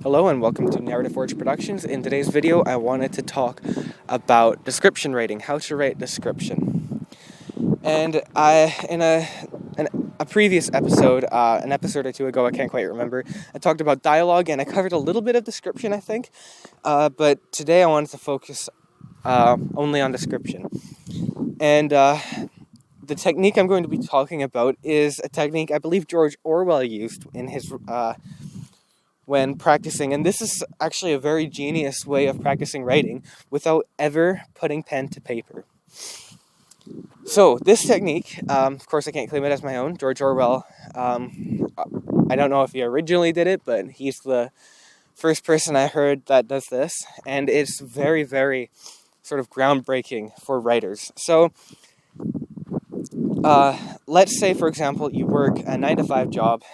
Hello and welcome to Narrative Forge Productions. In today's video, I wanted to talk about description writing, how to write description. And in a previous episode, an episode or two ago, I can't quite remember, I talked about dialogue and I covered a little bit of description, I think. But today I wanted to focus only on description. And the technique I'm going to be talking about is a technique I believe George Orwell used in his when practicing, and this is actually a very genius way of practicing writing without ever putting pen to paper. So this technique, of course I can't claim it as my own. George Orwell, I don't know if he originally did it, but he's the first person I heard that does this, and it's very, very sort of groundbreaking for writers. So let's say, for example, you work a 9-to-5 job,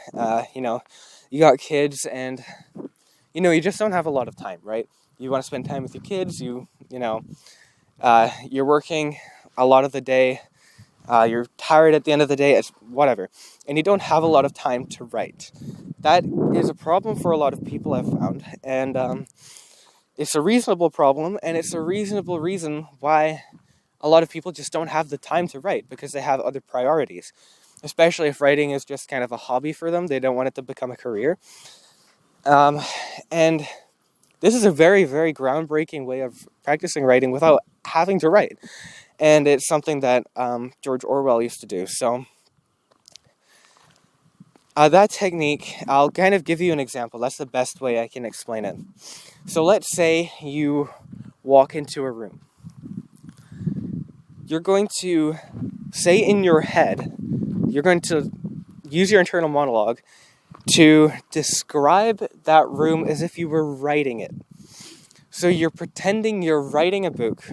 you got kids and, you just don't have a lot of time, right? You want to spend time with your kids, you're working a lot of the day, you're tired at the end of the day, it's whatever, and you don't have a lot of time to write. That is a problem for a lot of people, I've found, and it's a reasonable problem, and it's a reasonable reason why a lot of people just don't have the time to write, because they have other priorities. Especially if writing is just kind of a hobby for them. They don't want it to become a career. And this is a very, very groundbreaking way of practicing writing without having to write. And it's something that George Orwell used to do. So that technique, I'll kind of give you an example. That's the best way I can explain it. So let's say you walk into a room. You're going to say in your head, you're going to use your internal monologue to describe that room as if you were writing it. So you're pretending you're writing a book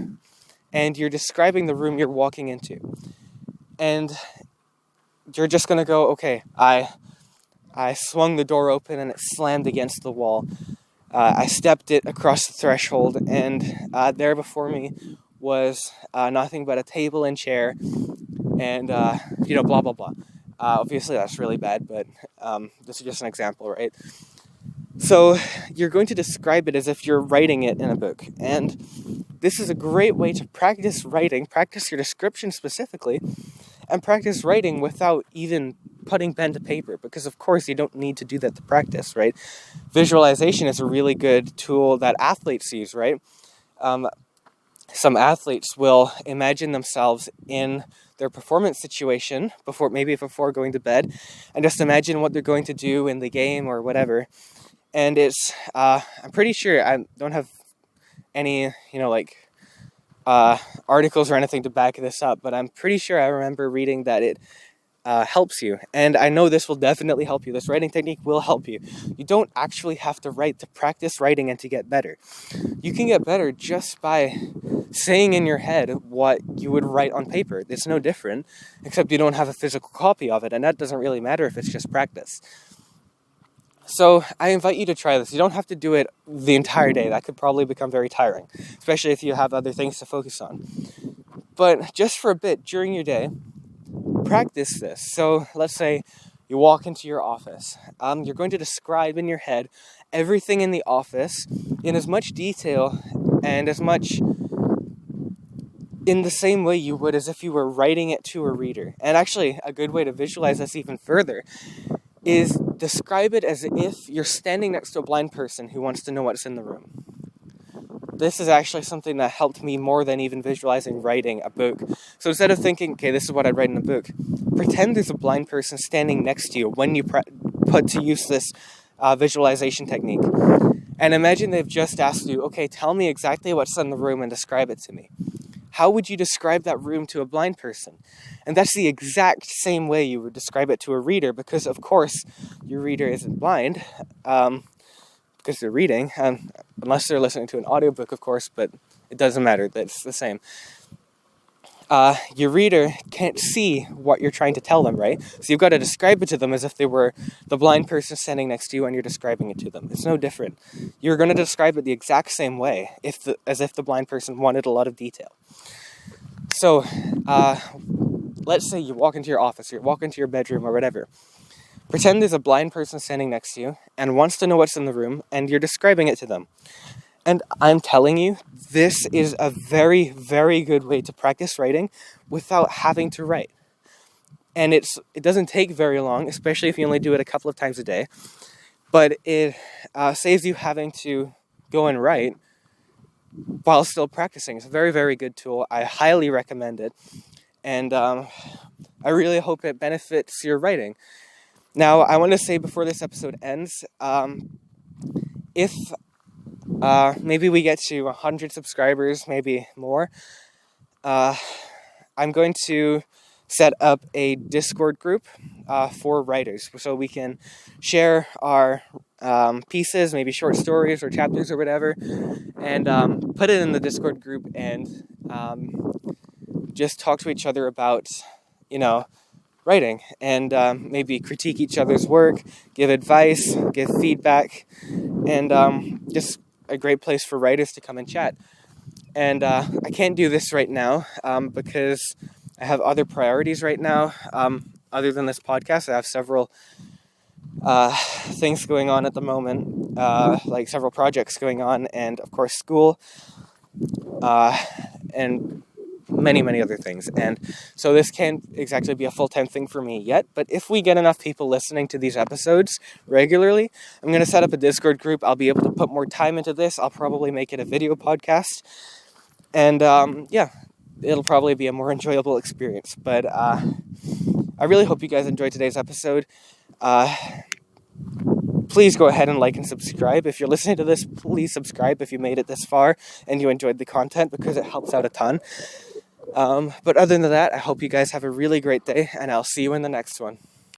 and you're describing the room you're walking into. And you're just going to go, okay, I swung the door open and it slammed against the wall. I stepped it across the threshold, and there before me was nothing but a table and chair and, blah, blah, blah. Obviously, that's really bad, but this is just an example, right? So you're going to describe it as if you're writing it in a book. And this is a great way to practice writing, practice your description specifically, and practice writing without even putting pen to paper, because of course you don't need to do that to practice, right? Visualization is a really good tool that athletes use, right? Some athletes will imagine themselves in their performance situation before going to bed, and just imagine what they're going to do in the game or whatever. And it's I'm pretty sure, I don't have any articles or anything to back this up, but I'm pretty sure I remember reading that it helps you, and I know this will definitely help you. This writing technique will help you. You don't actually have to write to practice writing and to get better. You can get better just by saying in your head what you would write on paper. It's no different, except you don't have a physical copy of it, and that doesn't really matter if it's just practice. So I invite you to try this. You don't have to do it the entire day. That could probably become very tiring, especially if you have other things to focus on. But just for a bit during your day, practice this. So let's say you walk into your office. You're going to describe in your head everything in the office in as much detail and as much in the same way you would as if you were writing it to a reader. And actually, a good way to visualize this even further is describe it as if you're standing next to a blind person who wants to know what's in the room. This is actually something that helped me more than even visualizing writing a book. So instead of thinking, okay, this is what I'd write in a book, pretend there's a blind person standing next to you when you put to use this visualization technique. And imagine they've just asked you, okay, tell me exactly what's in the room and describe it to me. How would you describe that room to a blind person? And that's the exact same way you would describe it to a reader, because of course your reader isn't blind, because they're reading, unless they're listening to an audiobook, of course, but it doesn't matter, that's the same. Your reader can't see what you're trying to tell them, right? So you've got to describe it to them as if they were the blind person standing next to you and you're describing it to them. It's no different. You're going to describe it the exact same way, as if the blind person wanted a lot of detail. So, let's say you walk into your office, or you walk into your bedroom or whatever. Pretend there's a blind person standing next to you and wants to know what's in the room, and you're describing it to them. And I'm telling you, this is a very, very good way to practice writing without having to write. And it doesn't take very long, especially if you only do it a couple of times a day. But it saves you having to go and write while still practicing. It's a very, very good tool. I highly recommend it. And I really hope it benefits your writing. Now, I want to say before this episode ends, if maybe we get to 100 subscribers, maybe more, I'm going to set up a Discord group for writers so we can share our pieces, maybe short stories or chapters or whatever, and put it in the Discord group and just talk to each other about, writing, and maybe critique each other's work, give advice, give feedback, and just a great place for writers to come and chat. And I can't do this right now because I have other priorities right now. Other than this podcast, I have several things going on at the moment, like several projects going on, and of course school, and many, many other things. And so this can't exactly be a full-time thing for me yet, but if we get enough people listening to these episodes regularly, I'm going to set up a Discord group. I'll be able to put more time into this. I'll probably make it a video podcast. And it'll probably be a more enjoyable experience. But I really hope you guys enjoyed today's episode. Please go ahead and like and subscribe. If you're listening to this, please subscribe if you made it this far and you enjoyed the content, because it helps out a ton. But other than that, I hope you guys have a really great day, and I'll see you in the next one.